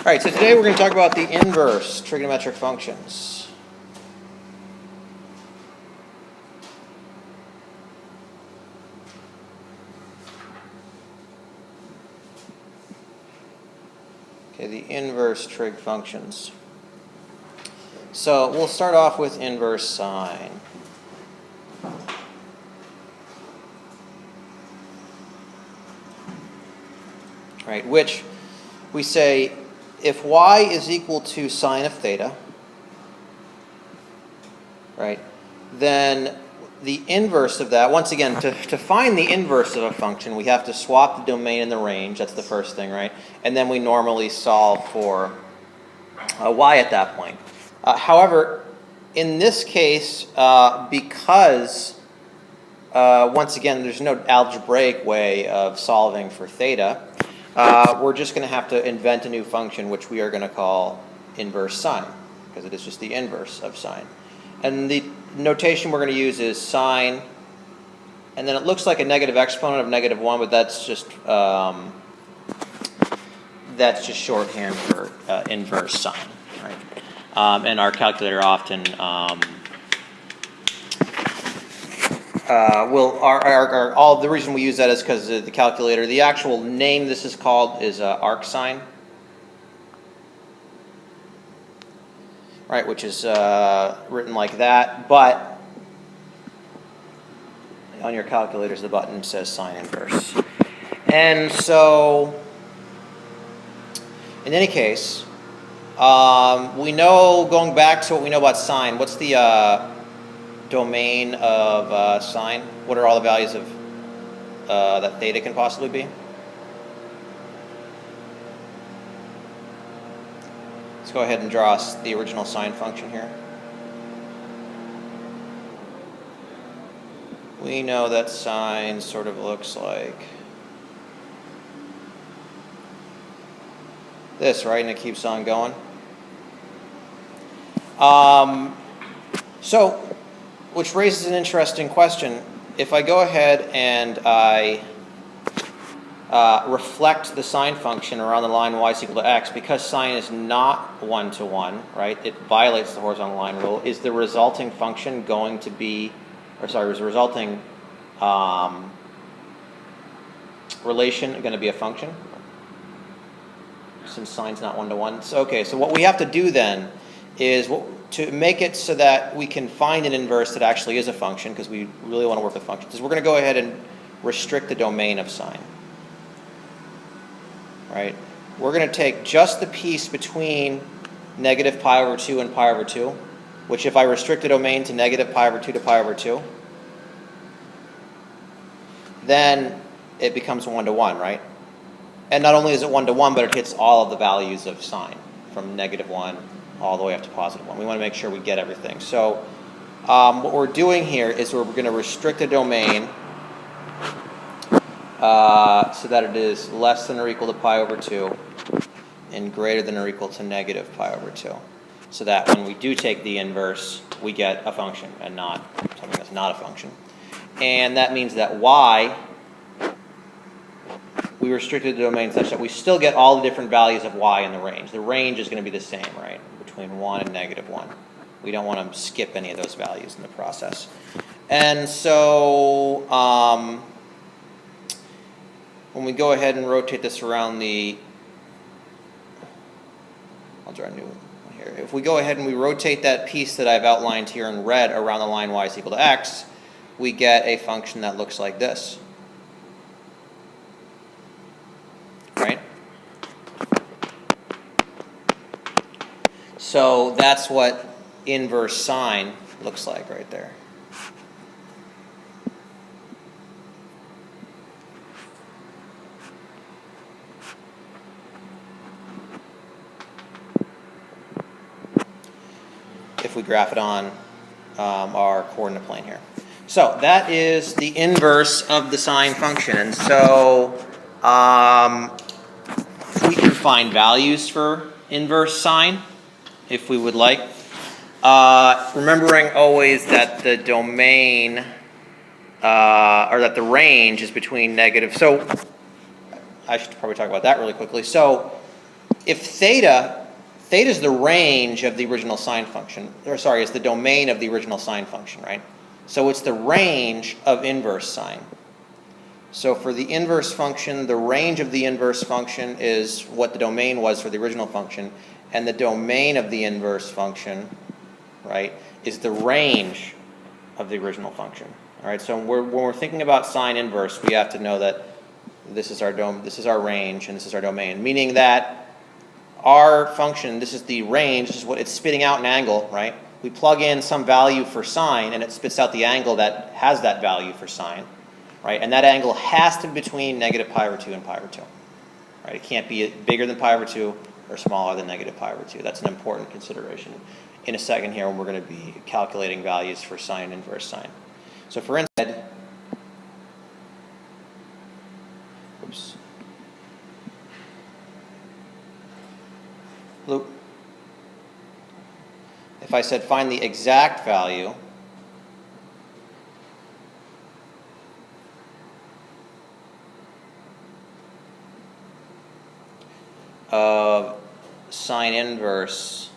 All right, so today we're going to talk about the inverse trigonometric functions. Okay, the inverse trig functions. So we'll start off with inverse sine. Right, which we say if y is equal to sine of theta, right, then the inverse of that, once again, to find the inverse of a function, we have to swap the domain and the range. That's the first thing, right? And then we normally solve for y at that point. However, in this case, because, once again, there's no algebraic way of solving for theta, we're just going to have to invent a new function, which we are going to call inverse sine, because it is just the inverse of sine. And the notation we're going to use is sine, and then it looks like a negative exponent of -1, but that's just shorthand for inverse sine, right? And our calculator often all the reason we use that is because the calculator. The actual name this is called is arc sine, right? Which is written like that, but on your calculators the button says sine inverse. And so, in any case, we know, going back to what we know about sine, what's the domain of sine? What are all the values of that theta can possibly be? Let's go ahead and draw us the original sine function here. We know that sine sort of looks like this, right? And it keeps on going. So, which raises an interesting question. If I go ahead and I reflect the sine function around the line y is equal to x, because sine is not 1-to-1, right? It violates the horizontal line rule. Is the resulting function going to be, is the resulting relation going to be a function? Since sine's not 1-to-1. So, okay, so what we have to do then is to make it so that we can find an inverse that actually is a function, because we really want to work with functions, is we're going to go ahead and restrict the domain of sine. Right? We're going to take just the piece between -pi/2 and pi/2, which if I restrict the domain to -pi/2 to pi/2, then it becomes 1-to-1, right? And not only is it 1-to-1, but it hits all of the values of sine, from -1 all the way up to +1. We want to make sure we get everything. So what we're doing here is we're going to restrict the domain so that it is less than or equal to pi/2 and greater than or equal to -pi/2. So that when we do take the inverse, we get a function and not something that's not a function. And that means that y, we restricted the domain such that we still get all the different values of y in the range. The range is going to be the same, right? Between 1 and -1. We don't want to skip any of those values in the process. And so when we go ahead and rotate this around I'll draw a new one here. If we go ahead and we rotate that piece that I've outlined here in red around the line y is equal to x, we get a function that looks like this. Right? So that's what inverse sine looks like right there. If we graph it on our coordinate plane here. So that is the inverse of the sine function. And so we can find values for inverse sine if we would like. Remembering always that the domain, or that the range is between negative. So I should probably talk about that really quickly. So if theta is the range of the original sine function, or sorry, it's the domain of the original sine function, right? So it's the range of inverse sine. So for the inverse function, the range of the inverse function is what the domain was for the original function, and the domain of the inverse function, right, is the range of the original function. All right, so when we're thinking about sine inverse, we have to know that this is our range, and this is our domain, meaning that our function, this is the range, this is what it's spitting out an angle, right? We plug in some value for sine, and it spits out the angle that has that value for sine, right? And that angle has to be between negative pi over 2 and pi over 2, right? It can't be bigger than pi over 2 or smaller than negative pi over 2. That's an important consideration in a second here when we're going to be calculating values for sine and inverse sine. So for instance, if I said find the exact value of sine inverse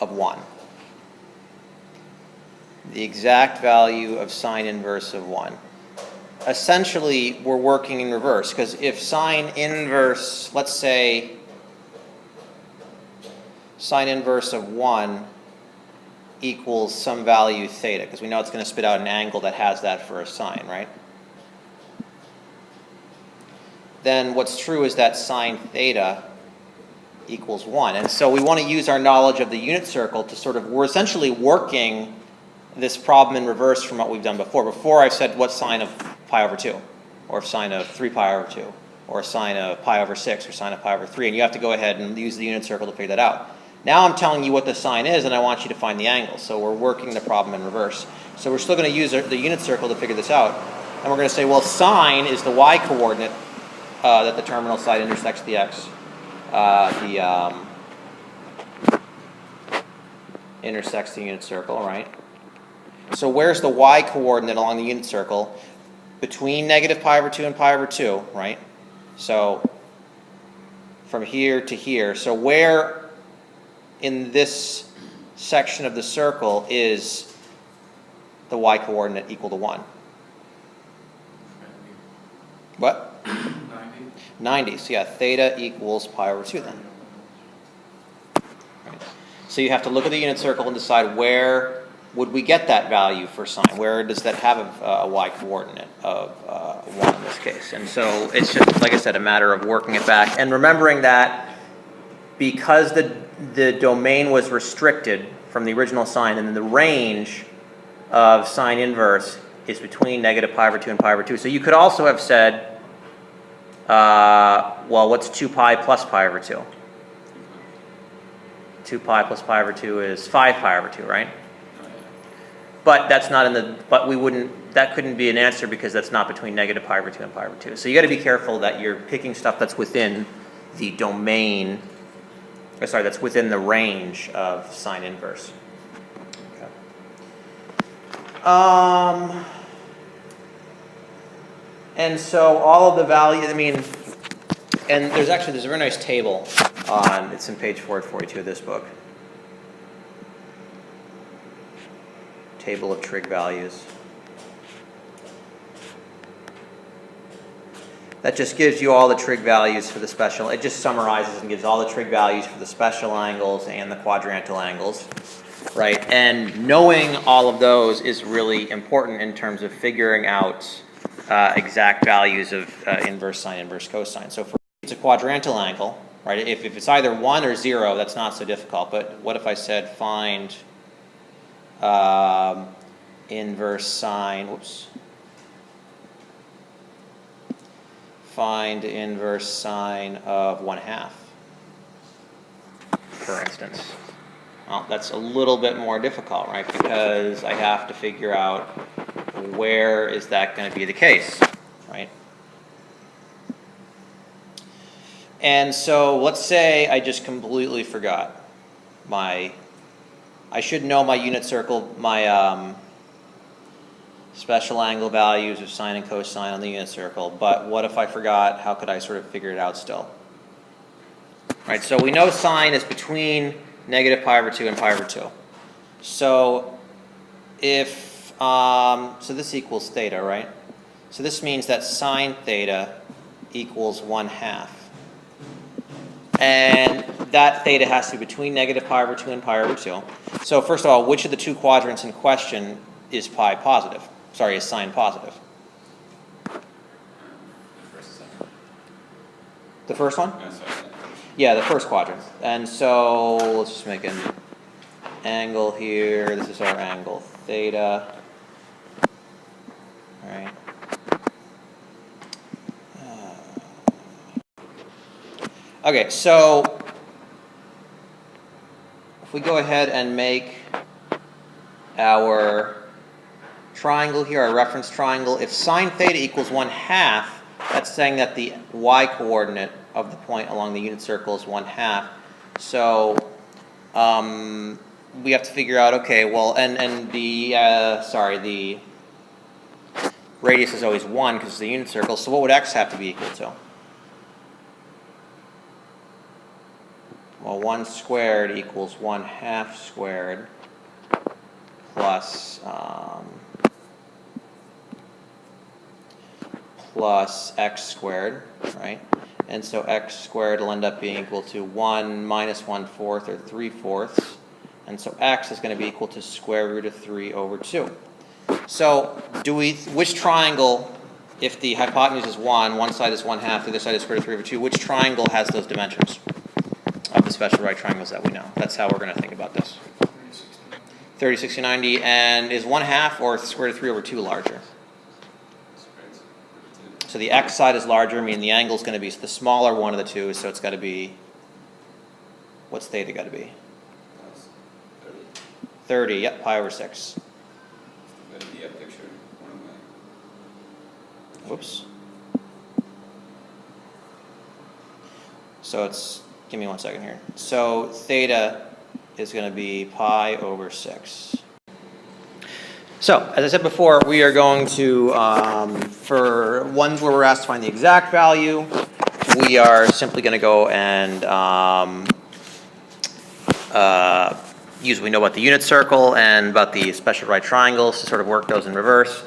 of 1. The exact value of sine inverse of 1. Essentially, we're working in reverse, because if sine inverse, let's say sine inverse of 1 equals some value theta, because we know it's going to spit out an angle that has that for a sine, right? Then what's true is that sine theta equals 1. And so we want to use our knowledge of the unit circle to sort of, we're essentially working this problem in reverse from what we've done before. Before I said what sine of pi over 2, or sine of 3 pi over 2, or sine of pi over 6, or sine of pi over 3, and you have to go ahead and use the unit circle to figure that out. Now I'm telling you what the sine is, and I want you to find the angle. So we're working the problem in reverse. So we're still going to use the unit circle to figure this out. And we're going to say, well, sine is the y-coordinate that the terminal side intersects the x. Intersects the unit circle, right? So where's the y-coordinate along the unit circle? Between negative pi over 2 and pi over 2, right? So from here to here. So where in this section of the circle is the y-coordinate equal to 1? What? 90. So yeah, theta equals pi over 2 then. Right. So you have to look at the unit circle and decide where would we get that value for sine? Where does that have a y-coordinate of 1 in this case? And so it's just, like I said, a matter of working it back and remembering that because the domain was restricted from the original sine, and then the range of sine inverse is between negative pi over 2 and pi over 2. So you could also have said, well, what's 2 pi plus pi over 2? 2 pi plus pi over 2 is 5 pi over 2, right? But that's not in the, but we wouldn't, that couldn't be an answer because that's not between negative pi over 2 and pi over 2. So you got to be careful that you're picking stuff that's within the domain, or sorry, that's within the range of sine inverse. Okay. And so all of the value, I mean, and there's a very nice table on, it's in page 442 of this book. Table of trig values. That just gives you all the trig values for the special. It just summarizes and gives all the trig values for the special angles and the quadrantal angles, right? And knowing all of those is really important in terms of figuring out exact values of inverse sine, inverse cosine. So for it's a quadrantal angle, right? If it's either 1 or 0, that's not so difficult. But what if I said find inverse sine, whoops. Find inverse sine of 1/2, for instance. Well, that's a little bit more difficult, right? Because I have to figure out where is that going to be the case, right? And so let's say I just completely forgot I should know my unit circle, my special angle values of sine and cosine on the unit circle, but what if I forgot? How could I sort of figure it out still? right? So we know sine is between negative pi over 2 and pi over 2. So if, so this equals theta, right? So this means that sine theta equals 1/2. And that theta has to be between negative pi over 2 and pi over 2. So first of all, which of the two quadrants in question is pi positive? Sorry, is sine positive? The first one? Yeah, the first quadrant. And so let's just make an angle here. This is our angle theta. All right. Okay, so if we go ahead and make our triangle here, our reference triangle, if sine theta equals 1/2, that's saying that the y-coordinate of the point along the unit circle is 1/2. So we have to figure out, okay, well, and the the radius is always 1 because it's the unit circle. So what would x have to be equal to? Well, 1 squared equals 1/2 squared plus x squared, right? And so x squared will end up being equal to 1 minus 1/4 or 3/4. And so x is going to be equal to square root of 3 over 2. So which triangle, if the hypotenuse is 1, one side is 1/2, the other side is square root of 3 over 2, which triangle has those dimensions of the special right triangles that we know? That's how we're going to think about this. 30, 60, 90, and is 1/2 or square root of 3 over 2 larger? So the x side is larger, meaning the angle is going to be the smaller one of the two, so it's got to be, what's theta got to be? 30, yep, pi over 6. Whoops. So it's, give me 1 second here. So theta is going to be pi over 6. So, as I said before, we are going to, for ones where we're asked to find the exact value, we are simply going to go and we know about the unit circle and about the special right triangles to sort of work those in reverse.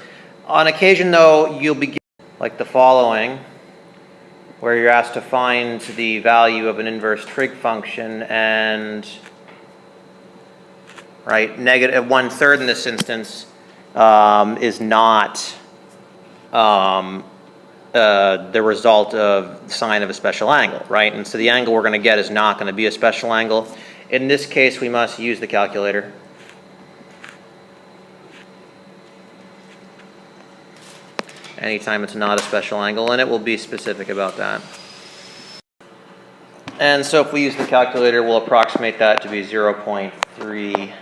On occasion, though, you'll be given like the following, where you're asked to find the value of an inverse trig function, and right, negative 1/3 in this instance is not the result of sine of a special angle, right? And so the angle we're going to get is not going to be a special angle. In this case, we must use the calculator. Anytime it's not a special angle, and it will be specific about that. And so if we use the calculator, we'll approximate that to be 0.340.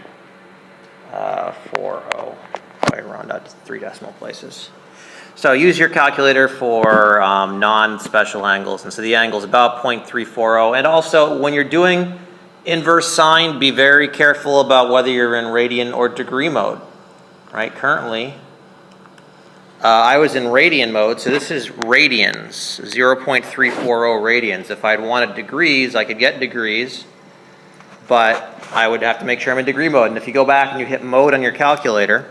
I round out to 3 decimal places. So use your calculator for non-special angles. And so the angle is about 0.340. And also, when you're doing inverse sine, be very careful about whether you're in radian or degree mode. Right? Currently, I was in radian mode, so this is radians, 0.340 radians. If I'd wanted degrees, I could get degrees, but I would have to make sure I'm in degree mode. And if you go back and you hit mode on your calculator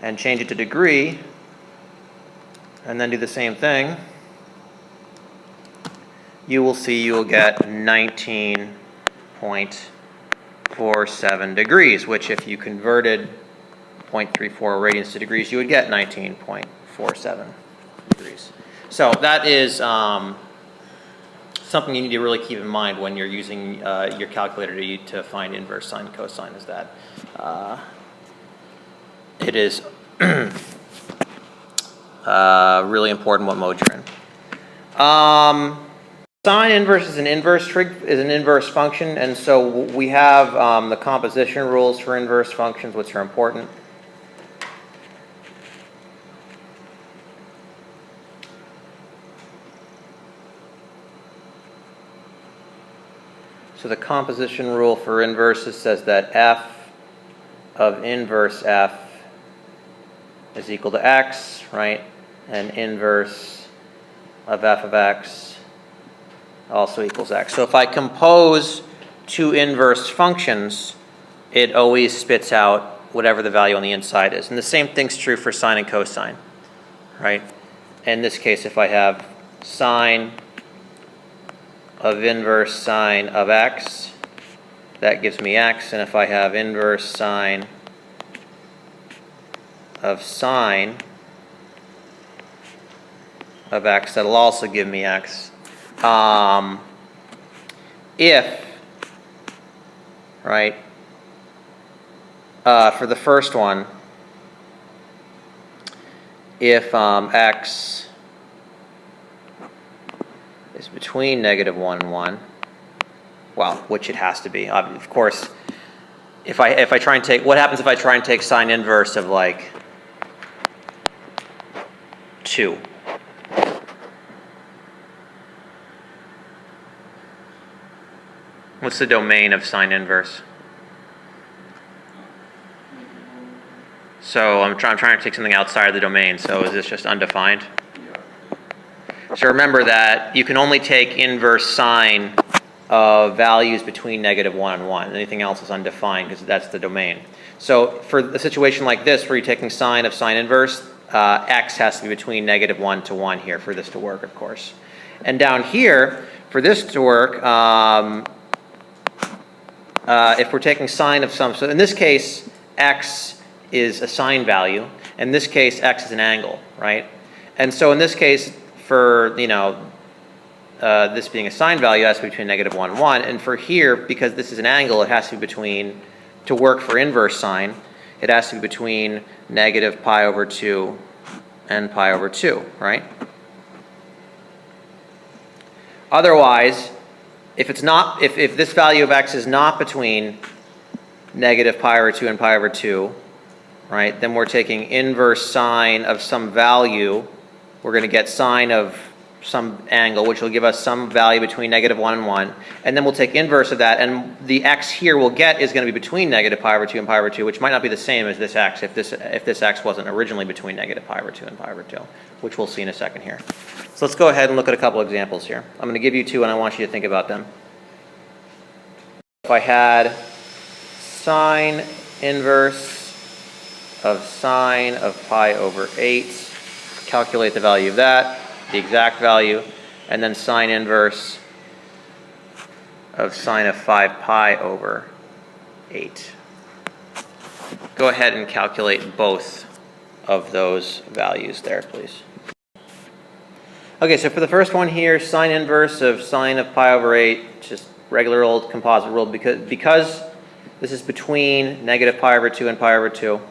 and change it to degree, and then do the same thing, you will see you will get 19.47 degrees, which if you converted 0.34 radians to degrees, you would get 19.47 degrees. So that is something you need to really keep in mind when you're using your calculator to find inverse sine and cosine, is that it is really important what mode you're in. Sine inverse is an inverse trig, is an inverse function, and so we have the composition rules for inverse functions, which are important. So the composition rule for inverses says that f of inverse f is equal to x, right? And inverse of f of x also equals x. So if I compose two inverse functions, it always spits out whatever the value on the inside is. And the same thing's true for sine and cosine, right? In this case, if I have sine of inverse sine of x, that gives me x. And if I have inverse sine of sine of x, that'll also give me x. If, right, for the first one, if x is between -1 and 1, well, which it has to be, of course. If I try and take, what happens if I try and take sine inverse of like 2? What's the domain of sine inverse? So I'm trying to take something outside of the domain. So is this just undefined? So remember that you can only take inverse sine of values between -1 and 1. Anything else is undefined because that's the domain. So for a situation like this where you're taking sine of sine inverse, x has to be between -1 to 1 here for this to work, of course. And down here, for this to work, if we're taking sine of some, so in this case, x is a sine value. In this case, x is an angle, right? And so in this case, for, this being a sine value, it has to be between -1 and 1. And for here, because this is an angle, it has to be between, to work for inverse sine, it has to be between -pi/2 and pi/2, right? Otherwise, if it's not, if this value of x is not between -pi/2 and pi/2, right, then we're taking inverse sine of some value. We're going to get sine of some angle, which will give us some value between -1 and 1. And then we'll take inverse of that, and the x here we'll get is going to be between -pi/2 and pi/2, which might not be the same as this x if this x wasn't originally between -pi/2 and pi/2, which we'll see in a second here. So let's go ahead and look at a couple examples here. I'm going to give you two, and I want you to think about them. If I had sine inverse of sine of pi/8, calculate the value of that, the exact value, and then sine inverse of sine of 5pi/8. Go ahead and calculate both of those values there, please. Okay, so for the first one here, sine inverse of sine of pi/8, just regular old composite rule, because this is between -pi/2 and pi/2.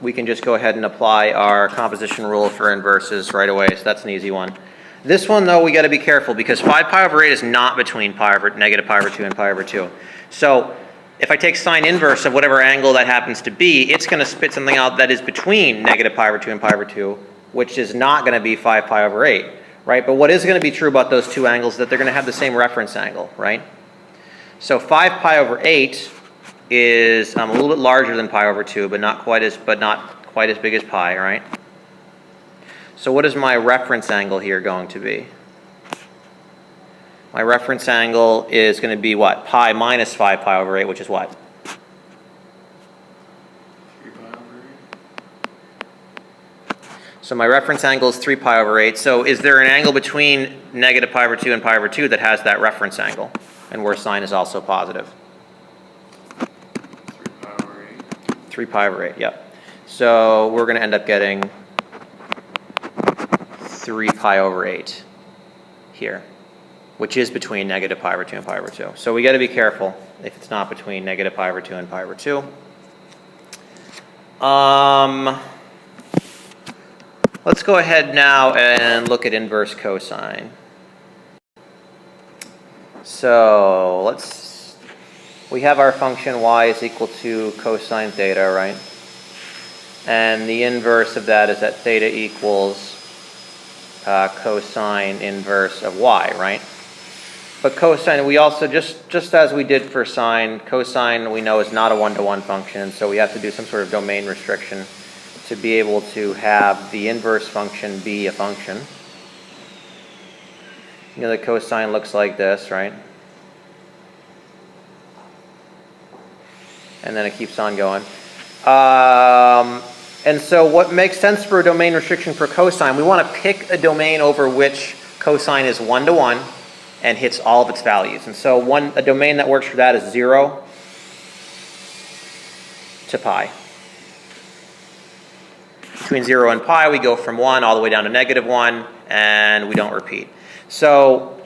We can just go ahead and apply our composition rule for inverses right away, so that's an easy one. This one, though, we got to be careful because 5pi/8 is not between -pi/2 and pi/2. So if I take sine inverse of whatever angle that happens to be, it's going to spit something out that is between -pi/2 and pi/2, which is not going to be 5pi/8, right? But what is going to be true about those two angles is that they're going to have the same reference angle, right? So 5pi/8 is a little bit larger than pi/2, but not quite as big as pi, right? So what is my reference angle here going to be? My reference angle is going to be what? Pi minus 5pi/8, which is what? 3pi/8. So my reference angle is 3pi/8. So is there an angle between -pi/2 and pi/2 that has that reference angle, and where sine is also positive? 3pi/8, yep. So we're going to end up getting 3pi/8 here, which is between -pi/2 and pi/2. So we got to be careful if it's not between -pi/2 and pi/2. Let's go ahead now and look at inverse cosine. So we have our function y is equal to cosine theta, right? And the inverse of that is that theta equals cosine inverse of y, right? But cosine, we also, just as we did for sine, cosine we know is not a one-to-one function, so we have to do some sort of domain restriction to be able to have the inverse function be a function. You know, the cosine looks like this, right? And then it keeps on going. And so what makes sense for a domain restriction for cosine, we want to pick a domain over which cosine is 1 to 1 and hits all of its values. And so a domain that works for that is 0 to pi. Between 0 and pi, we go from 1 all the way down to -1, and we don't repeat. So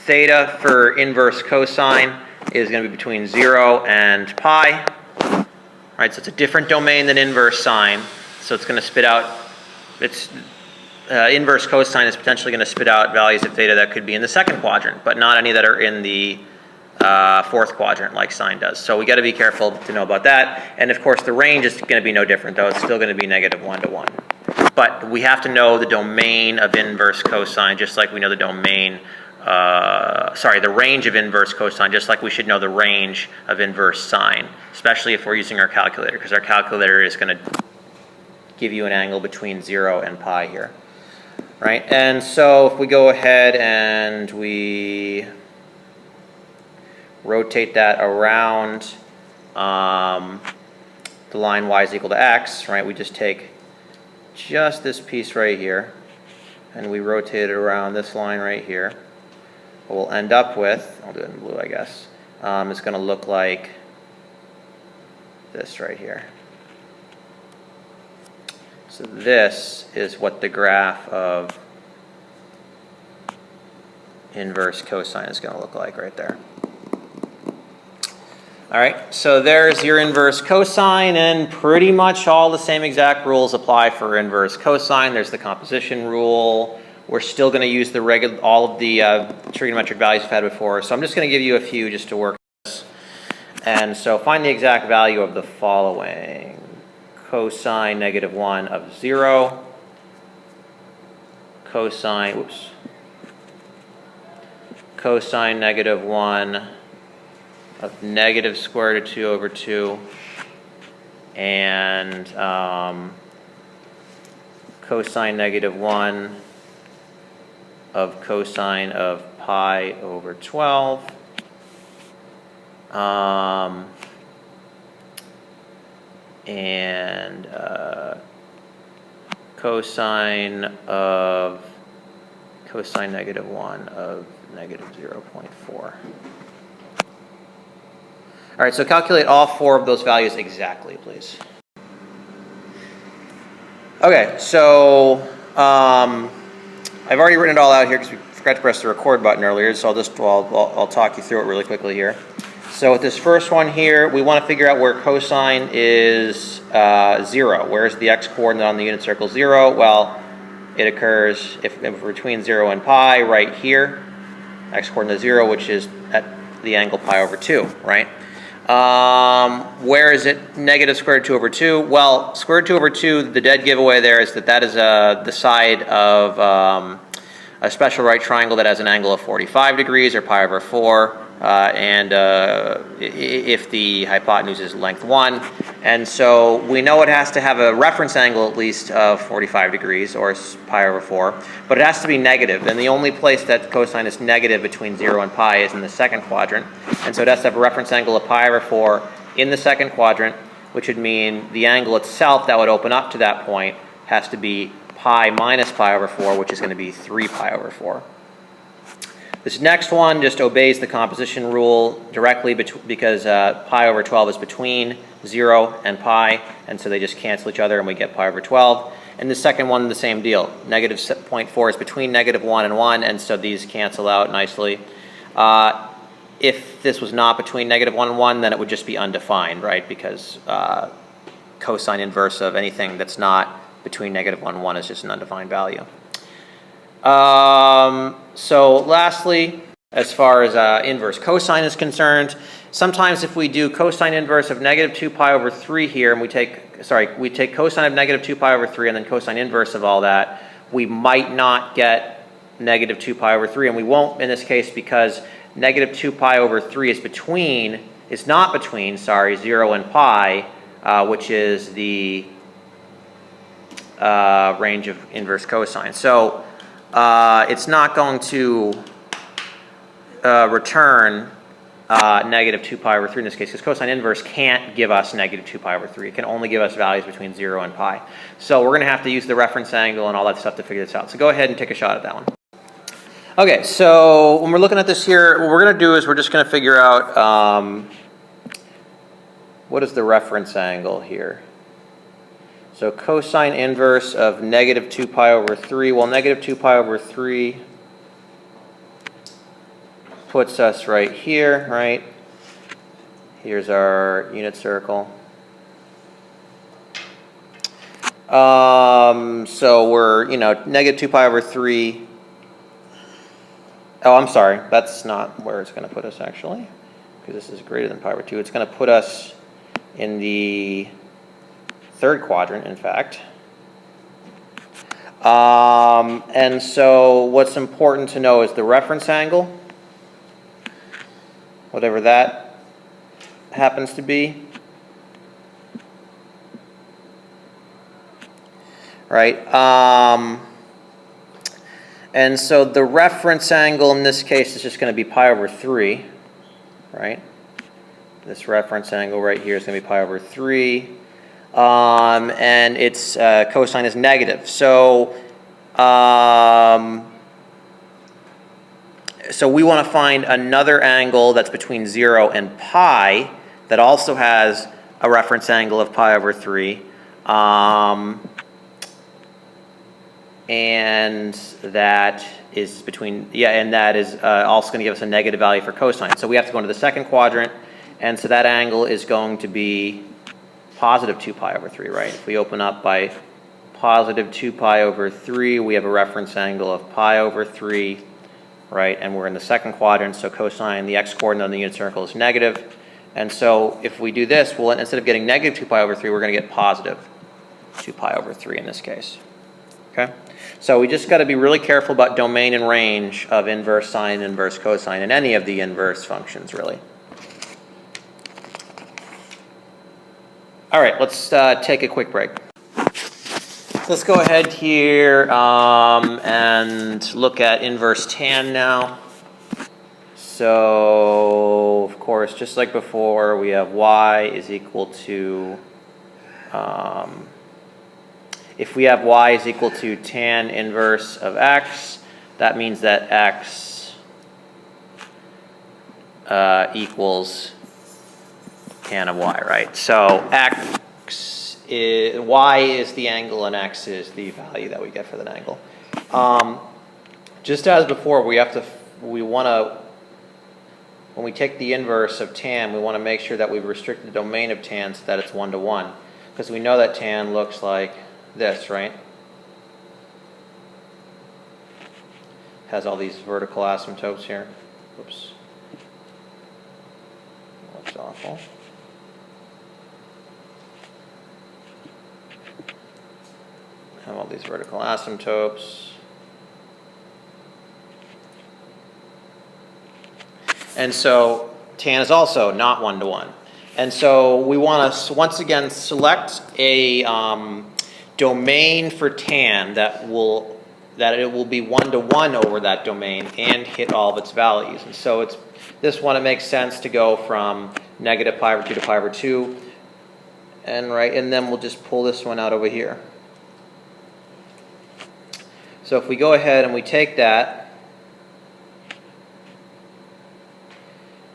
theta for inverse cosine is going to be between 0 and pi. Right, so it's a different domain than inverse sine. So it's going to spit out, inverse cosine is potentially going to spit out values of theta that could be in the second quadrant, but not any that are in the fourth quadrant like sine does. So we got to be careful to know about that. And of course the range is going to be no different, though. It's still going to be -1 to 1. But we have to know the domain of inverse cosine, just like we know the domain, the range of inverse cosine, just like we should know the range of inverse sine, especially if we're using our calculator, because our calculator is going to give you an angle between 0 and pi here, right? And so if we go ahead and we rotate that around the line y is equal to x, right? We just take just this piece right here and we rotate it around this line right here. What we'll end up with, I'll do it in blue, I guess, it's going to look like this right here. So this is what the graph of inverse cosine is going to look like right there. All right, so there's your inverse cosine, and pretty much all the same exact rules apply for inverse cosine. There's the composition rule. We're still going to use all of the trigonometric values we've had before. So I'm just going to give you a few just to work this. And so find the exact value of the following. Cosine -1 of 0. Cosine -1 of -square root of 2 over 2. And cosine -1 of cosine of pi over 12. And cosine -1 of -0.4. All right, so calculate all 4 of those values exactly, please. Okay, so I've already written it all out here because we forgot to press the record button earlier, so I'll talk you through it really quickly here. So with this first one here, we want to figure out where cosine is 0. Where's the x-coordinate on the unit circle 0? Well, it occurs if between 0 and pi right here. X-coordinate 0, which is at the angle pi over 2, right? Where is it -square root of 2 over 2? Well, square root of 2 over 2, the dead giveaway there is that is the side of a special right triangle that has an angle of 45 degrees or pi over 4, and if the hypotenuse is length 1. And so we know it has to have a reference angle at least of 45 degrees or pi over 4, but it has to be negative. And the only place that cosine is negative between 0 and pi is in the second quadrant. And so it has to have a reference angle of pi over 4 in the second quadrant, which would mean the angle itself that would open up to that point has to be pi minus pi over 4, which is going to be 3 pi over 4. This next one just obeys the composition rule directly because pi over 12 is between 0 and pi, and so they just cancel each other and we get pi over 12. And the second one, the same deal. -0.4 is between -1 and 1, and so these cancel out nicely. If this was not between -1 and 1, then it would just be undefined, right? Because cosine inverse of anything that's not between -1 and 1 is just an undefined value. So lastly, as far as inverse cosine is concerned, sometimes if we do cosine inverse of -2 pi over 3 here, and we take cosine of -2 pi over 3 and then cosine inverse of all that, we might not get -2 pi over 3, and we won't in this case because -2 pi over 3 is not between 0 and pi, which is the range of inverse cosine. So it's not going to return negative 2 pi over 3 in this case, because cosine inverse can't give us negative 2 pi over 3. It can only give us values between 0 and pi. So we're going to have to use the reference angle and all that stuff to figure this out. So go ahead and take a shot at that one. Okay, so when we're looking at this here, what we're going to do is we're just going to figure out what is the reference angle here. So cosine inverse of negative 2 pi over 3. Well, negative 2 pi over 3 puts us right here, right? Here's our unit circle. So we're, negative 2 pi over 3. Oh, I'm sorry. That's not where it's going to put us, actually, because this is greater than pi over 2. It's going to put us in the third quadrant, in fact. And so what's important to know is the reference angle, whatever that happens to be. Right? And so the reference angle in this case is just going to be pi over 3, right? This reference angle right here is going to be pi over 3. And its cosine is negative. So, so we want to find another angle that's between 0 and pi that also has a reference angle of pi over 3. And that is between, and that is also going to give us a negative value for cosine. So we have to go into the second quadrant, and so that angle is going to be positive 2 pi over 3, right? If we open up by positive 2 pi over 3, we have a reference angle of pi over 3, right? And we're in the second quadrant, so cosine, the x-coordinate on the unit circle is negative. And so if we do this, well, instead of getting negative 2 pi over 3, we're going to get positive 2 pi over 3 in this case. Okay? So we just got to be really careful about domain and range of inverse sine, inverse cosine, and any of the inverse functions, really. All right, let's take a quick break. Let's go ahead here and look at inverse tan now. So, of course, just like before, we have y is equal to, if we have y is equal to tan inverse of x, that means that x equals tan of y, right? So y is the angle and x is the value that we get for that angle. Just as before, when we take the inverse of tan, we want to make sure that we restrict the domain of tan so that it's 1 to 1, because we know that tan looks like this, right? Has all these vertical asymptotes here. Whoops. Looks awful. Have all these vertical asymptotes. And so tan is also not 1 to 1. And so we want to once again select a domain for tan that it will be 1 to 1 over that domain and hit all of its values. And so this one, it makes sense to go from negative pi over 2 to pi over 2, and then we'll just pull this one out over here. So if we go ahead and we take that,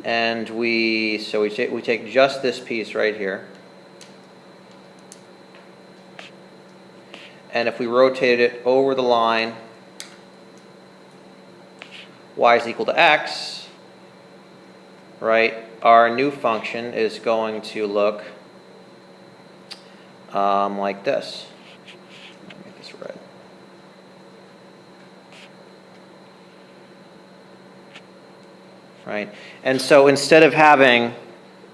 and we take just this piece right here, and if we rotate it over the line, y is equal to x, right? Our new function is going to look like this. Let me make this red. Right? And so instead of having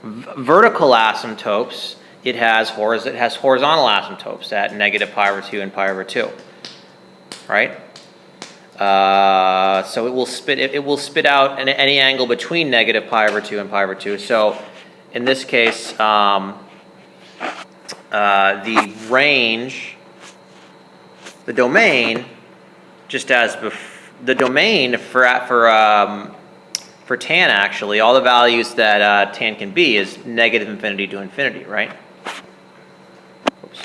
vertical asymptotes, it has horizontal asymptotes at negative pi over 2 and pi over 2. Right? So it will spit out any angle between negative pi over 2 and pi over 2. So in this case, the range, the domain, just as the domain for tan, actually, all the values that tan can be is negative infinity to infinity, right? Oops.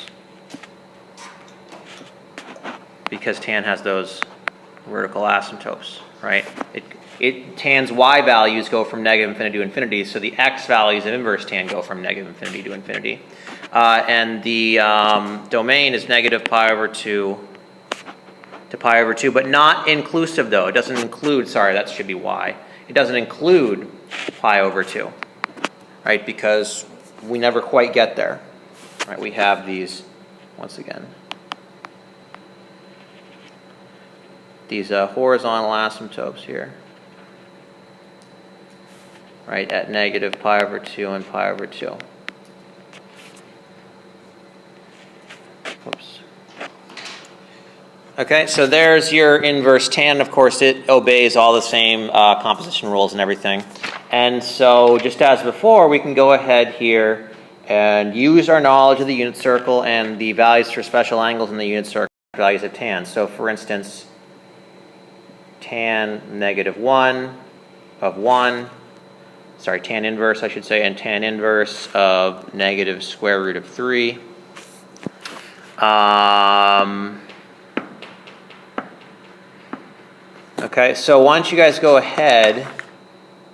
Because tan has those vertical asymptotes, right? Tan's y values go from negative infinity to infinity, so the x values of inverse tan go from negative infinity to infinity. And the domain is negative pi over 2 to pi over 2, but not inclusive though. It doesn't include, sorry, that should be y. It doesn't include pi over 2, right? Because we never quite get there, right? We have these, once again, these horizontal asymptotes here, right, at negative pi over 2 and pi over 2. Whoops. Okay, so there's your inverse tan. Of course, it obeys all the same composition rules and everything. And so, just as before, we can go ahead here and use our knowledge of the unit circle and the values for special angles in the unit circle, values of tan. So, for instance, tan negative 1 of 1, sorry, tan inverse, I should say, and tan inverse of negative square root of 3. Okay, so why don't you guys go ahead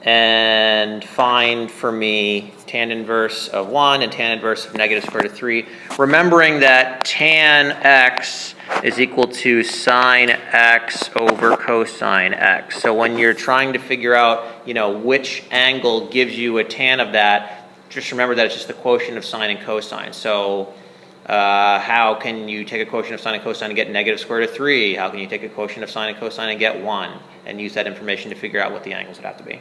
and find for me tan inverse of 1 and tan inverse of negative square root of 3, remembering that tan x is equal to sine x over cosine x. So when you're trying to figure out, which angle gives you a tan of that, just remember that it's just the quotient of sine and cosine. So how can you take a quotient of sine and cosine and get negative square root of 3? How can you take a quotient of sine and cosine and get 1? And use that information to figure out what the angles would have to be.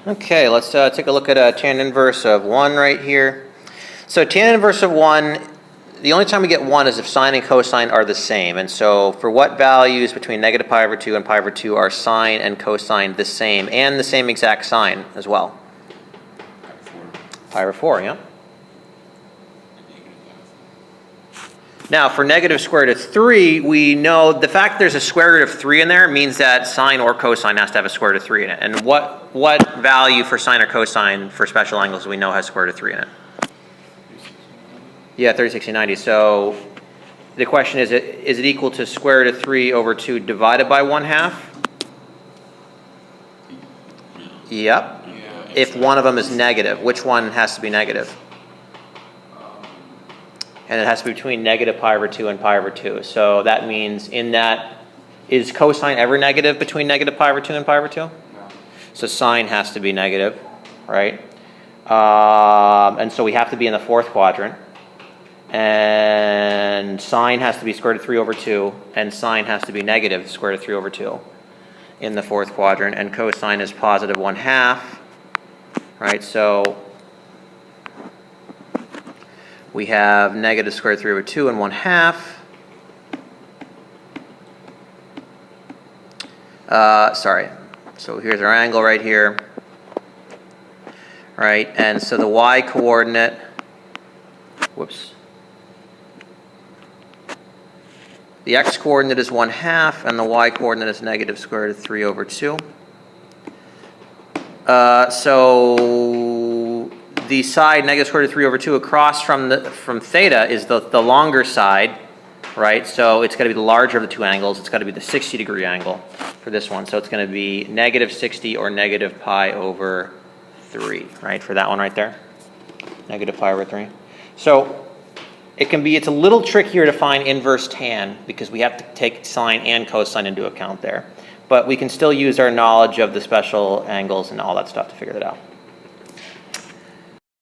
Okay, let's take a look at tan inverse of 1 right here. So tan inverse of 1, the only time we get 1 is if sine and cosine are the same. And so for what values between negative pi over 2 and pi over 2 are sine and cosine the same, and the same exact sign as well? Pi over 4, yeah. Now, for negative square root of 3, we know the fact there's a square root of 3 in there means that sine or cosine has to have a square root of 3 in it. And what value for sine or cosine for special angles do we know has square root of 3 in it? Yeah, 30, 60, 90. So the question is it equal to square root of 3 over 2 divided by 1/2? Yep. Yeah, if one of them is negative, which one has to be negative? And it has to be between negative pi over 2 and pi over 2. So that means is cosine ever negative between negative pi over 2 and pi over 2? No. So sine has to be negative, right? And so we have to be in the fourth quadrant. And sine has to be square root of 3 over 2. And sine has to be negative square root of 3 over 2 in the fourth quadrant. And cosine is positive 1/2, right? So we have negative square root of 3 over 2 and 1/2. Sorry. So here's our angle right here. Right, and so the y coordinate, whoops. The x coordinate is 1/2 and the y coordinate is negative square root of 3 over 2. So the side negative square root of 3 over 2 across from theta is the longer side, right? So it's got to be the larger of the two angles. It's got to be the 60-degree angle for this one. So it's going to be negative 60 or negative pi over 3, right? For that one right there, negative pi over 3. So it's a little trickier to find inverse tan because we have to take sine and cosine into account there. But we can still use our knowledge of the special angles and all that stuff to figure that out.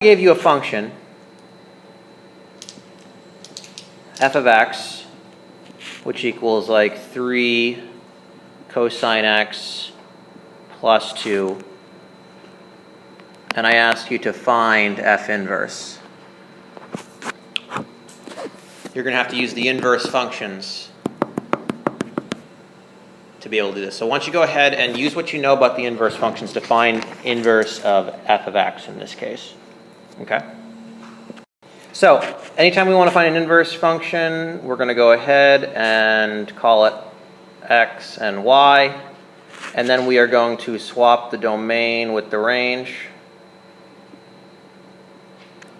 I gave you a function, f of x, which equals like 3 cosine x plus 2. And I asked you to find f inverse. You're going to have to use the inverse functions to be able to do this. So once you go ahead and use what you know about the inverse functions to find inverse of f of x in this case. Okay? So anytime we want to find an inverse function, we're going to go ahead and call it x and y. And then we are going to swap the domain with the range.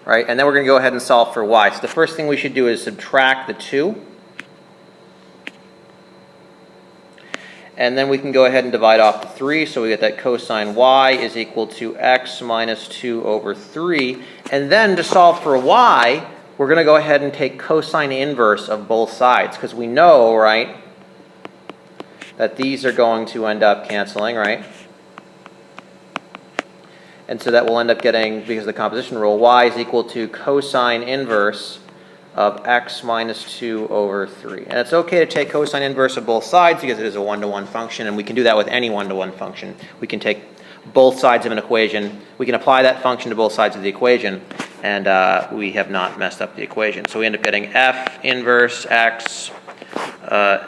Right? And then we're going to go ahead and solve for y. So the first thing we should do is subtract the 2. And then we can go ahead and divide off the 3, so we get that cosine y is equal to x minus 2 over 3. And then to solve for y, we're going to go ahead and take cosine inverse of both sides, because we know, right, that these are going to end up canceling, right? And so that will end up getting, because of the composition rule, y is equal to cosine inverse of x minus 2 over 3. And it's okay to take cosine inverse of both sides because it is a one-to-one function, and we can do that with any one-to-one function. We can take both sides of an equation, we can apply that function to both sides of the equation, and we have not messed up the equation. So we end up getting f inverse x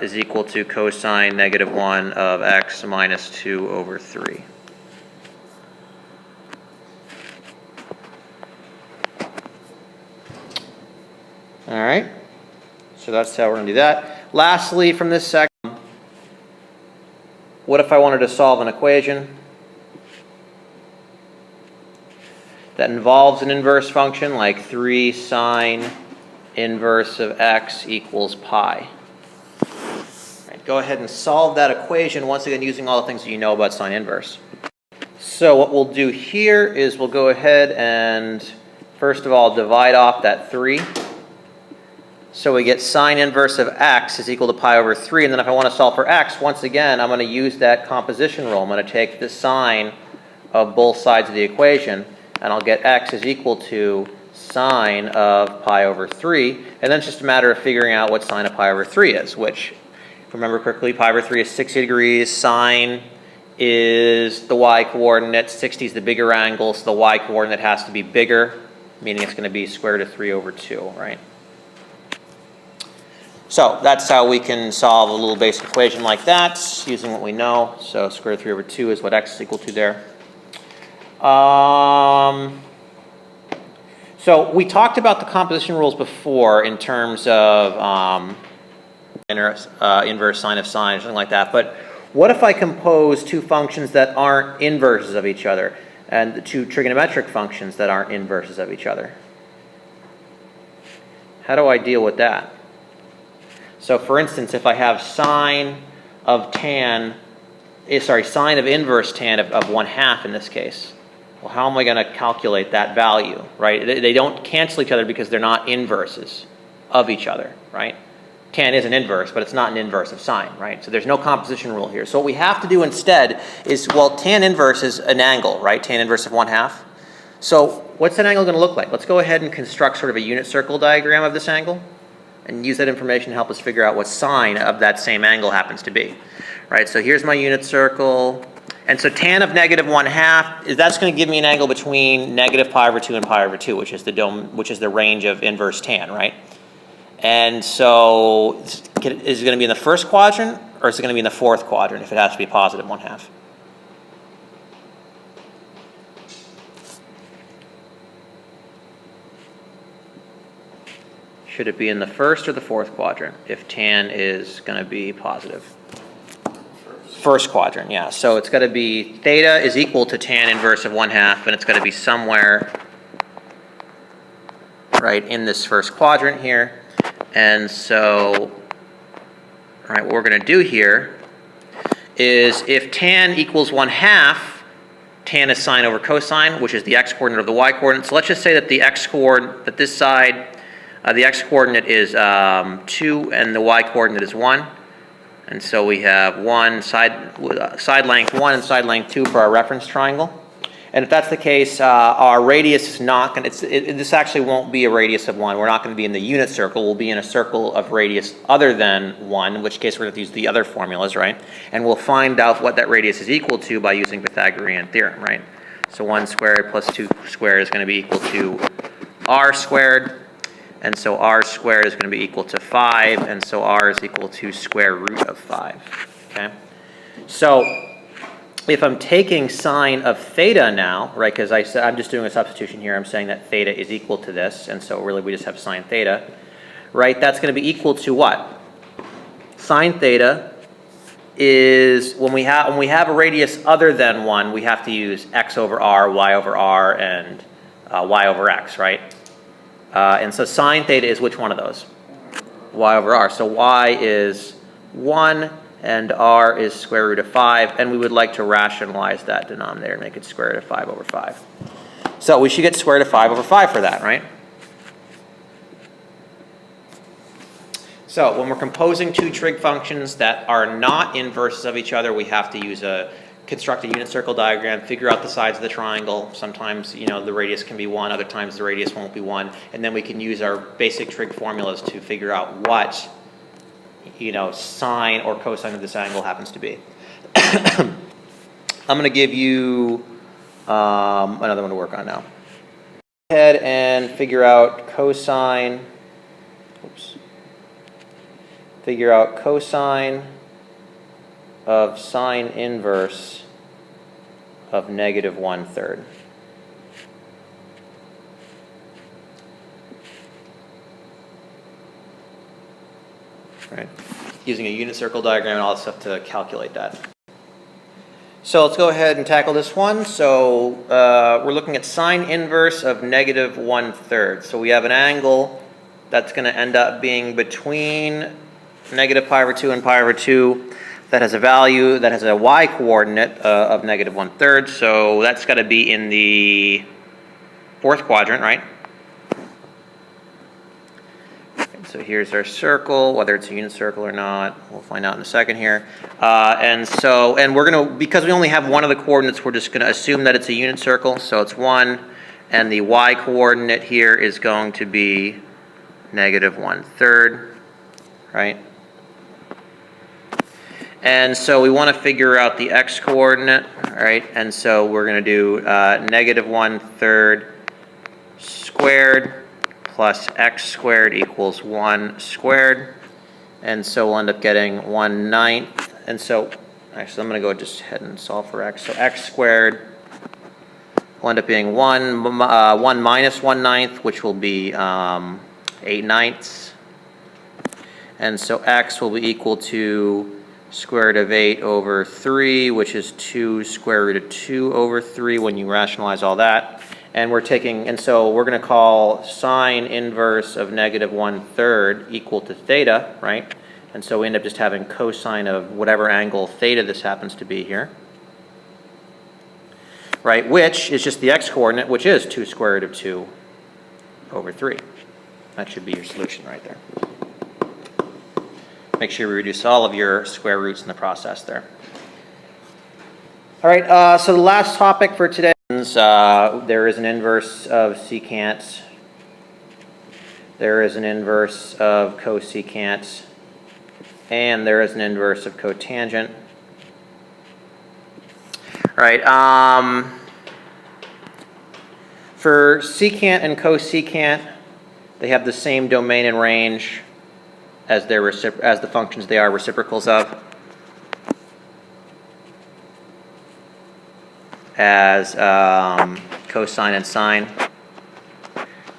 is equal to cosine negative 1 of x minus 2 over 3. All right, so that's how we're going to do that. Lastly, from this section, what if I wanted to solve an equation that involves an inverse function like 3 sine inverse of x equals pi? All right, go ahead and solve that equation, once again using all the things that you know about sine inverse. So what we'll do here is we'll go ahead and first of all divide off that 3. So we get sine inverse of x is equal to pi over 3. And then if I want to solve for x, once again, I'm going to use that composition rule. I'm going to take the sine of both sides of the equation, and I'll get x is equal to sine of pi over 3. And then it's just a matter of figuring out what sine of pi over 3 is, which, if you remember correctly, pi over 3 is 60 degrees. Sine is the y-coordinate. 60 is the bigger angle, so the y-coordinate has to be bigger, meaning it's going to be square root of 3 over 2, right? So that's how we can solve a little basic equation like that using what we know. So square root of 3 over 2 is what x is equal to there. So we talked about the composition rules before in terms of inverse sine of sine or something like that. But what if I compose two functions that aren't inverses of each other, and two trigonometric functions that aren't inverses of each other? How do I deal with that? So for instance, if I have sine of sine of inverse tan of 1/2 in this case, well, how am I going to calculate that value, right? They don't cancel each other because they're not inverses of each other, right? Tan is an inverse, but it's not an inverse of sine, right? So there's no composition rule here. So what we have to do instead is, well, tan inverse is an angle, right? Tan inverse of 1/2. So what's that angle going to look like? Let's go ahead and construct sort of a unit circle diagram of this angle, and use that information to help us figure out what sine of that same angle happens to be. Right, so here's my unit circle. And so tan of negative 1/2, that's going to give me an angle between negative pi over 2 and pi over 2, which is the range of inverse tan, right? And so is it going to be in the first quadrant, or is it going to be in the fourth quadrant if it has to be positive 1/2? Should it be in the first or the fourth quadrant if tan is going to be positive? First quadrant, yeah. So it's got to be theta is equal to tan inverse of 1/2, and it's got to be somewhere right in this first quadrant here. And so, all right, what we're going to do here is if tan equals 1/2, tan is sine over cosine, which is the x-coordinate of the y-coordinate. So let's just say that the x-coordinate, that this side, the x-coordinate is 2 and the y-coordinate is 1. And so we have side length 1 and side length 2 for our reference triangle. And if that's the case, our radius is not going to, this actually won't be a radius of 1. We're not going to be in the unit circle. We'll be in a circle of radius other than 1, in which case we're going to use the other formulas, right? And we'll find out what that radius is equal to by using Pythagorean theorem, right? So 1 squared plus 2 squared is going to be equal to r squared. And so r squared is going to be equal to 5, and so r is equal to square root of 5. Okay? So if I'm taking sine of theta now, right, because I'm just doing a substitution here, I'm saying that theta is equal to this, and so really we just have sine theta, right? That's going to be equal to what? Sine theta is, when we have a radius other than 1, we have to use x over r, and y over x, right? And so sine theta is which one of those? Y over r. So y is 1, and r is square root of 5, and we would like to rationalize that denominator and make it square root of 5 over 5. So we should get square root of 5 over 5 for that, right? So when we're composing two trig functions that are not inverses of each other, we have to construct a unit circle diagram, figure out the sides of the triangle. Sometimes, the radius can be 1, other times the radius won't be 1, and then we can use our basic trig formulas to figure out what sine or cosine of this angle happens to be. I'm going to give you another one to work on now. Go ahead and figure out cosine. Figure out cosine of sine inverse of negative 1/3. Right? Using a unit circle diagram and all that stuff to calculate that. So let's go ahead and tackle this one. So we're looking at sine inverse of negative 1/3. So we have an angle that's going to end up being between negative pi over 2 and pi over 2 that has a value, that has a y coordinate of negative 1/3. So that's got to be in the fourth quadrant, right? So here's our circle, whether it's a unit circle or not, we'll find out in a second here. And we're going to, because we only have one of the coordinates, we're just going to assume that it's a unit circle. So it's 1, and the y coordinate here is going to be negative 1/3, right? And so we want to figure out the x coordinate, right? And so we're going to do negative 1/3 squared plus x squared equals 1 squared. And so we'll end up getting 1/9. And so, actually, I'm going to go just ahead and solve for x. So x squared will end up being 1 minus 1/9, which will be 8/9. And so x will be equal to square root of 8 over 3, which is 2 square root of 2 over 3 when you rationalize all that. And so we're going to call sine inverse of negative 1/3 equal to theta, right? And so we end up just having cosine of whatever angle theta this happens to be here, right? Which is just the x coordinate, which is 2 square root of 2 over 3. That should be your solution right there. Make sure you reduce all of your square roots in the process there. All right, so the last topic for today is there is an inverse of secant. There is an inverse of cosecant. And there is an inverse of cotangent. All right, for secant and cosecant, they have the same domain and range as the functions they are reciprocals of, as cosine and sine.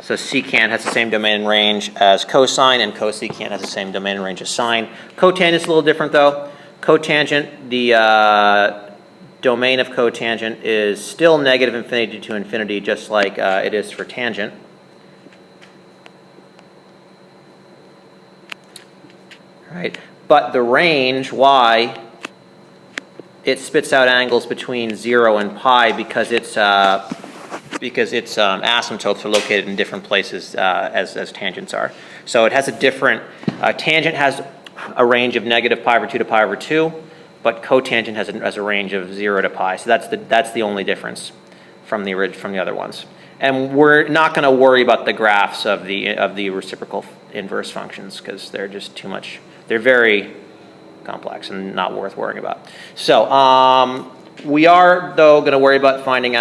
So secant has the same domain and range as cosine, and cosecant has the same domain and range as sine. Cotangent is a little different though. Cotangent, the domain of cotangent is still negative infinity to infinity, just like it is for tangent. Right, but the range y, it spits out angles between 0 and pi because its asymptotes are located in different places as tangents are. So it has a different tangent has a range of negative pi over 2 to pi over 2, but cotangent has a range of 0 to pi. So that's the only difference from the other ones. And we're not going to worry about the graphs of the reciprocal inverse functions because they're just too much. They're very complex and not worth worrying about. So we are, though, going to worry about finding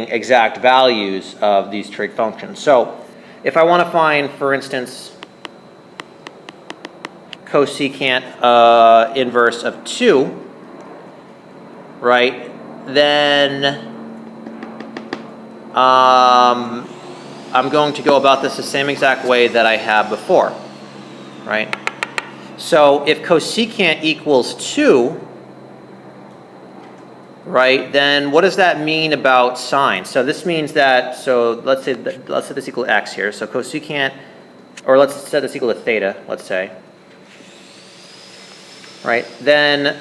exact values of these trig functions. So if I want to find, for instance, cosecant inverse of 2, right, then I'm going to go about this the same exact way that I have before, right? So if cosecant equals 2, right, then what does that mean about sine? So this means that, so let's set this equal to x here. So cosecant, or let's set this equal to theta, let's say. Right, then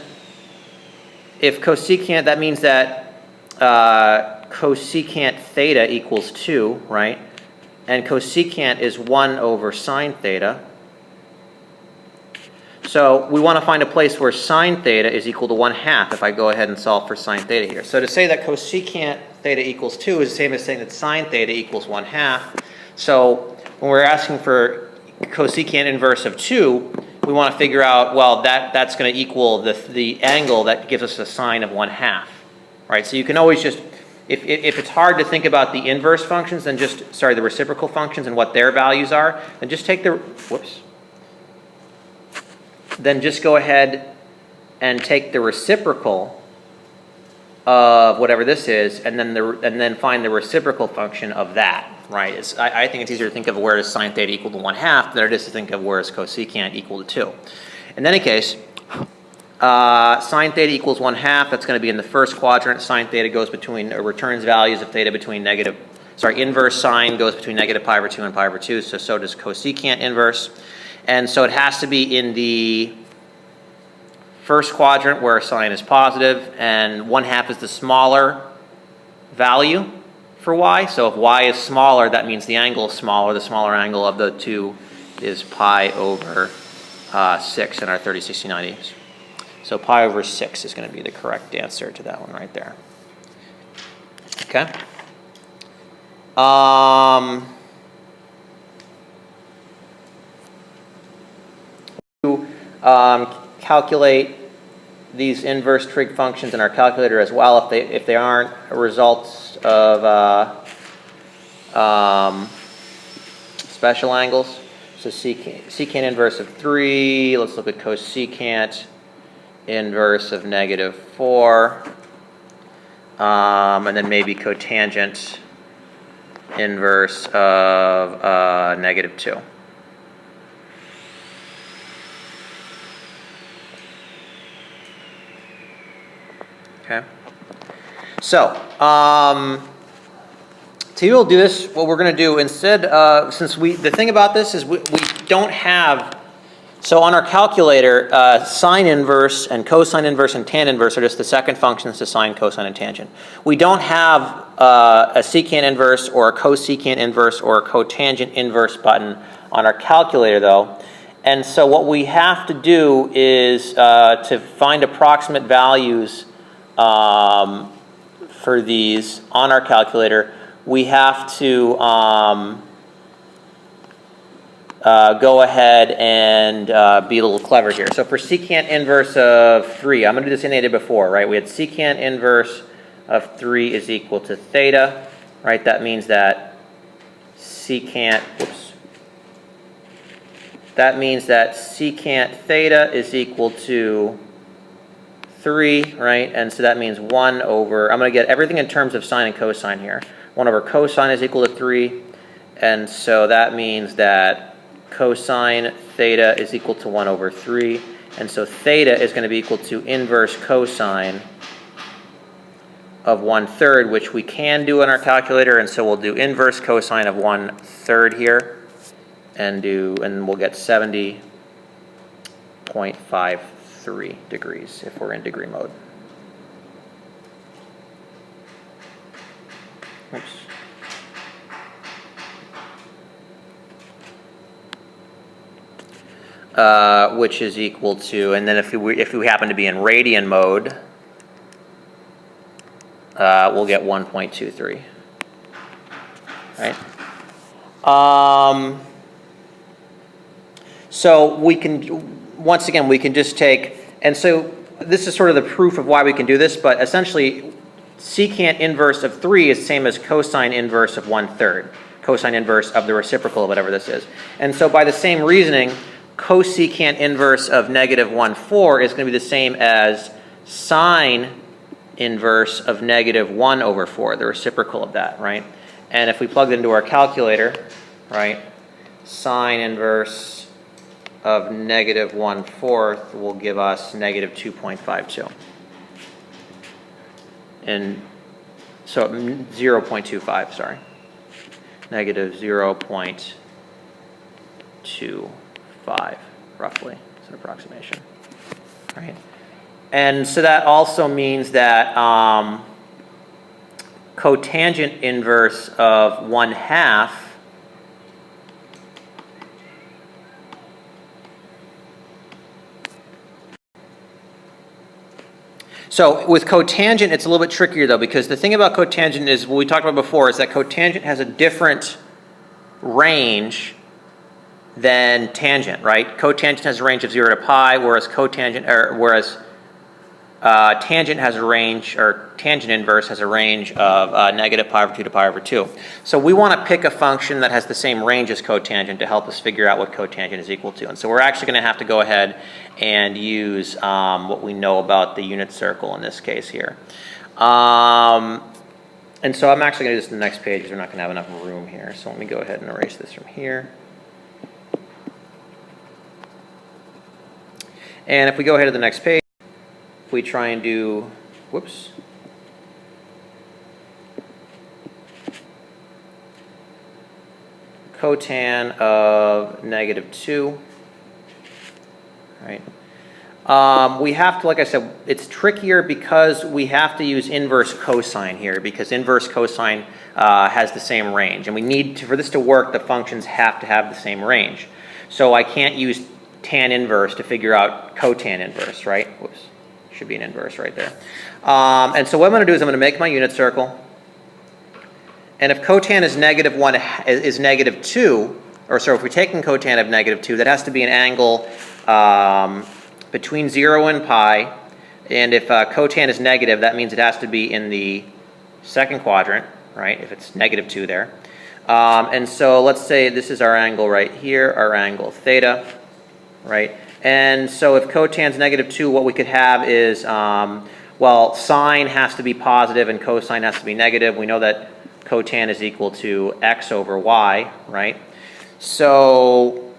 if cosecant, that means that cosecant theta equals 2, right? And cosecant is 1 over sine theta. So we want to find a place where sine theta is equal to 1/2 if I go ahead and solve for sine theta here. So to say that cosecant theta equals 2 is the same as saying that sine theta equals 1/2. So when we're asking for cosecant inverse of 2, we want to figure out, well, that's going to equal the angle that gives us a sine of 1/2. Right? So you can always just, if it's hard to think about the inverse functions, then just, sorry, the reciprocal functions and what their values are, then just take the, then just go ahead and take the reciprocal of whatever this is, and then find the reciprocal function of that, right? I think it's easier to think of where is sine theta equal to 1/2 than it is to think of where is cosecant equal to 2. In any case, sine theta equals 1/2. That's going to be in the first quadrant. Sine theta goes between, or returns values of theta between inverse sine goes between -pi/2 and pi/2. So does cosecant inverse. And so it has to be in the first quadrant where sine is positive, and 1/2 is the smaller value for y. So if y is smaller, that means the angle is smaller. The smaller angle of the two is pi over 6 in our 30, 60, 90s. So pi over 6 is going to be the correct answer to that one right there. Okay. Calculate these inverse trig functions in our calculator as well if they aren't results of special angles. So secant inverse of 3. Let's look at cosecant inverse of -4, and then maybe cotangent inverse of -2. Okay. So, to be able to do this, what we're going to do instead, since the thing about this is we don't have, so on our calculator, sine inverse and cosine inverse and tan inverse are just the second functions to sine, cosine, and tangent. We don't have a secant inverse or a cosecant inverse or a cotangent inverse button on our calculator though. And so what we have to do is to find approximate values for these on our calculator, we have to go ahead and be a little clever here. So for secant inverse of 3, I'm going to do the same thing I did before, right? We had secant inverse of 3 is equal to theta, right? That means that secant theta is equal to 3, right? And so that means 1 over, I'm going to get everything in terms of sine and cosine here. 1 over cosine is equal to 3, and so that means that cosine theta is equal to 1 over 3, and so theta is going to be equal to inverse cosine of 1/3, which we can do in our calculator, and so we'll do inverse cosine of 1/3 here, and we'll get 70.53 degrees if we're in degree mode. Oops. Which is equal to, and then if we happen to be in radian mode, we'll get 1.23. Right? So we can, once again, we can just take, and so this is sort of the proof of why we can do this, but essentially secant inverse of 3 is the same as cosine inverse of 1/3, cosine inverse of the reciprocal of whatever this is. And so by the same reasoning, cosecant inverse of negative 1/4 is going to be the same as sine inverse of negative 1/4, the reciprocal of that, right? And if we plug it into our calculator, right, sine inverse of negative 1/4 will give us negative 2.52. And so 0.25, sorry. Negative 0.25, roughly. It's an approximation, right? And so that also means that cotangent inverse of 1/2 So with cotangent, it's a little bit trickier though, because the thing about cotangent is, what we talked about before, is that cotangent has a different range than tangent, right? Cotangent has a range of 0 to pi, whereas tangent has a range, or tangent inverse has a range of negative pi over 2 to pi over 2. So we want to pick a function that has the same range as cotangent to help us figure out what cotangent is equal to. And so we're actually going to have to go ahead and use what we know about the unit circle in this case here. And so I'm actually going to do this in the next page because we're not going to have enough room here. So let me go ahead and erase this from here. And if we go ahead to the next page, if we try and do, whoops. Cotan of negative 2, right? We have to, like I said, it's trickier because we have to use inverse cosine here, because inverse cosine has the same range. And we need to, for this to work, the functions have to have the same range. So I can't use tan inverse to figure out cotan inverse, right? Whoops, should be an inverse right there. And so what I'm going to do is I'm going to make my unit circle. And if cotan is negative 1 is negative 2, or so if we're taking cotan of negative 2, that has to be an angle between 0 and pi. And if cotan is negative, that means it has to be in the second quadrant, right, if it's negative 2 there. And so let's say this is our angle right here, our angle theta, right? And so if cotan's negative 2, what we could have is, well, sine has to be positive and cosine has to be negative. We know that cotan is equal to x over y, right? So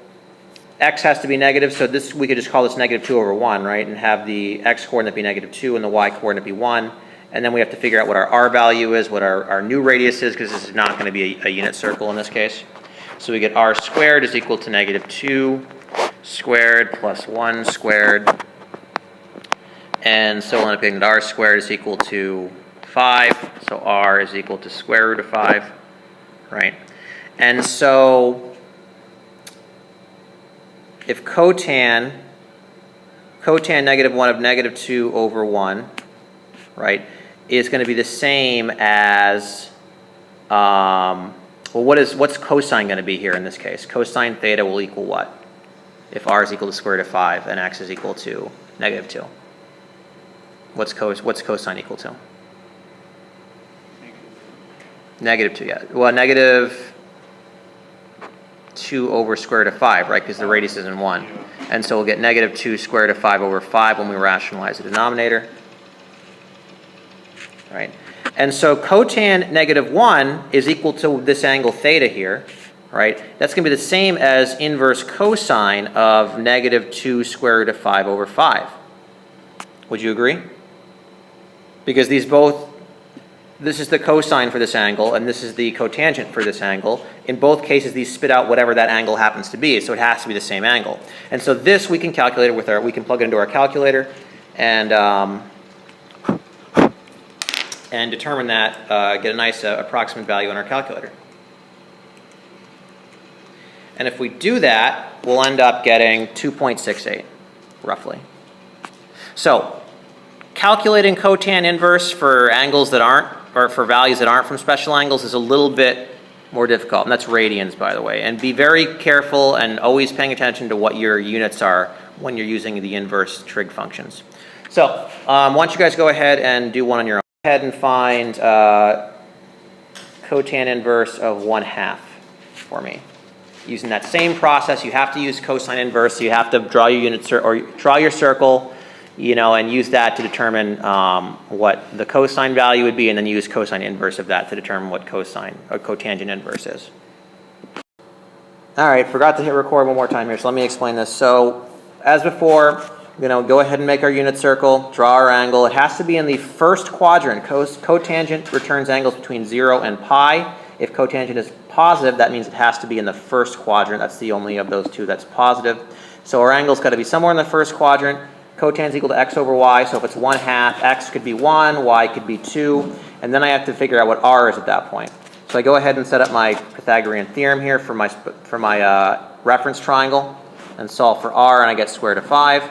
x has to be negative, so this we could just call this negative 2 over 1, right? And have the x coordinate be negative 2 and the y coordinate be 1. And then we have to figure out what our r value is, what our new radius is, because this is not going to be a unit circle in this case. So we get r squared is equal to negative 2 squared plus 1 squared. And so we'll end up getting that r squared is equal to 5. So r is equal to square root of 5, right? And so if cotan negative 1 of negative 2 over 1, right, is going to be the same as, well, what's cosine going to be here in this case? Cosine theta will equal what? If r is equal to square root of 5 and x is equal to negative 2. What's cosine equal to? Negative 2, yeah. Well, negative 2 over square root of 5, right, because the radius is in 1. And so we'll get negative 2 square root of 5 over 5 when we rationalize the denominator. Right? And so cotan negative 1 is equal to this angle theta here, right? That's going to be the same as inverse cosine of negative 2 square root of 5 over 5. Would you agree? Because these both, this is the cosine for this angle, and this is the cotangent for this angle. In both cases, these spit out whatever that angle happens to be, so it has to be the same angle. And so this we can calculate it with our, we can plug it into our calculator, and determine that, get a nice approximate value on our calculator. And if we do that, we'll end up getting 2.68, roughly. So, calculating cotan inverse for angles that aren't, or for values that aren't from special angles is a little bit more difficult, and that's radians, by the way. And be very careful and always paying attention to what your units are when you're using the inverse trig functions. So, why don't you guys go ahead and do one on your own. Go ahead and find cotan inverse of 1/2 for me. using that same process, you have to use cosine inverse. So you have to draw your draw your circle, and use that to determine what the cosine value would be, and then use cosine inverse of that to determine what cosine or cotangent inverse is. All right, forgot to hit record one more time here, so let me explain this. So as before, go ahead and make our unit circle, draw our angle. It has to be in the first quadrant. Cotangent returns angles between 0 and pi. If cotangent is positive, that means it has to be in the first quadrant. That's the only of those two that's positive. So our angle's got to be somewhere in the first quadrant. Cotangent is equal to x over y, so if it's 1/2, x could be 1, y could be 2, and then I have to figure out what r is at that point. So I go ahead and set up my Pythagorean theorem here for my reference triangle and solve for r, and I get square root of 5.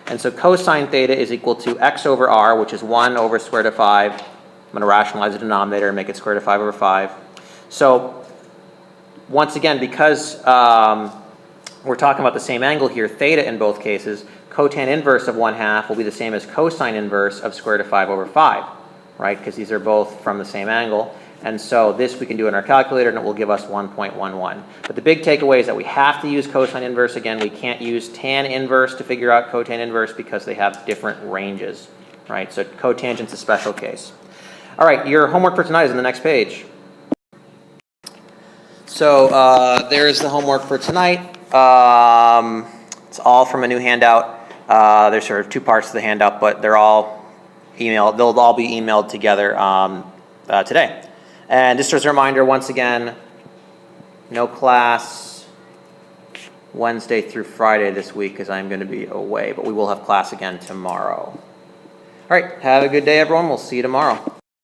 And so cosine theta is equal to x over r, which is 1 over square root of 5. I'm going to rationalize the denominator and make it square root of 5 over 5. So once again, because we're talking about the same angle here, theta in both cases, cotangent inverse of 1/2 will be the same as cosine inverse of square root of 5 over 5, right? Because these are both from the same angle. And so this we can do in our calculator, and it will give us 1.11. But the big takeaway is that we have to use cosine inverse. Again, we can't use tan inverse to figure out cotangent inverse because they have different ranges, right? So cotangent's a special case. All right, your homework for tonight is on the next page. So there's the homework for tonight. It's all from a new handout. There's sort of two parts to the handout, but they're all emailed. They'll all be emailed together today. And just as a reminder, once again, no class Wednesday through Friday this week because I'm going to be away, but we will have class again tomorrow. All right, have a good day, everyone. We'll see you tomorrow.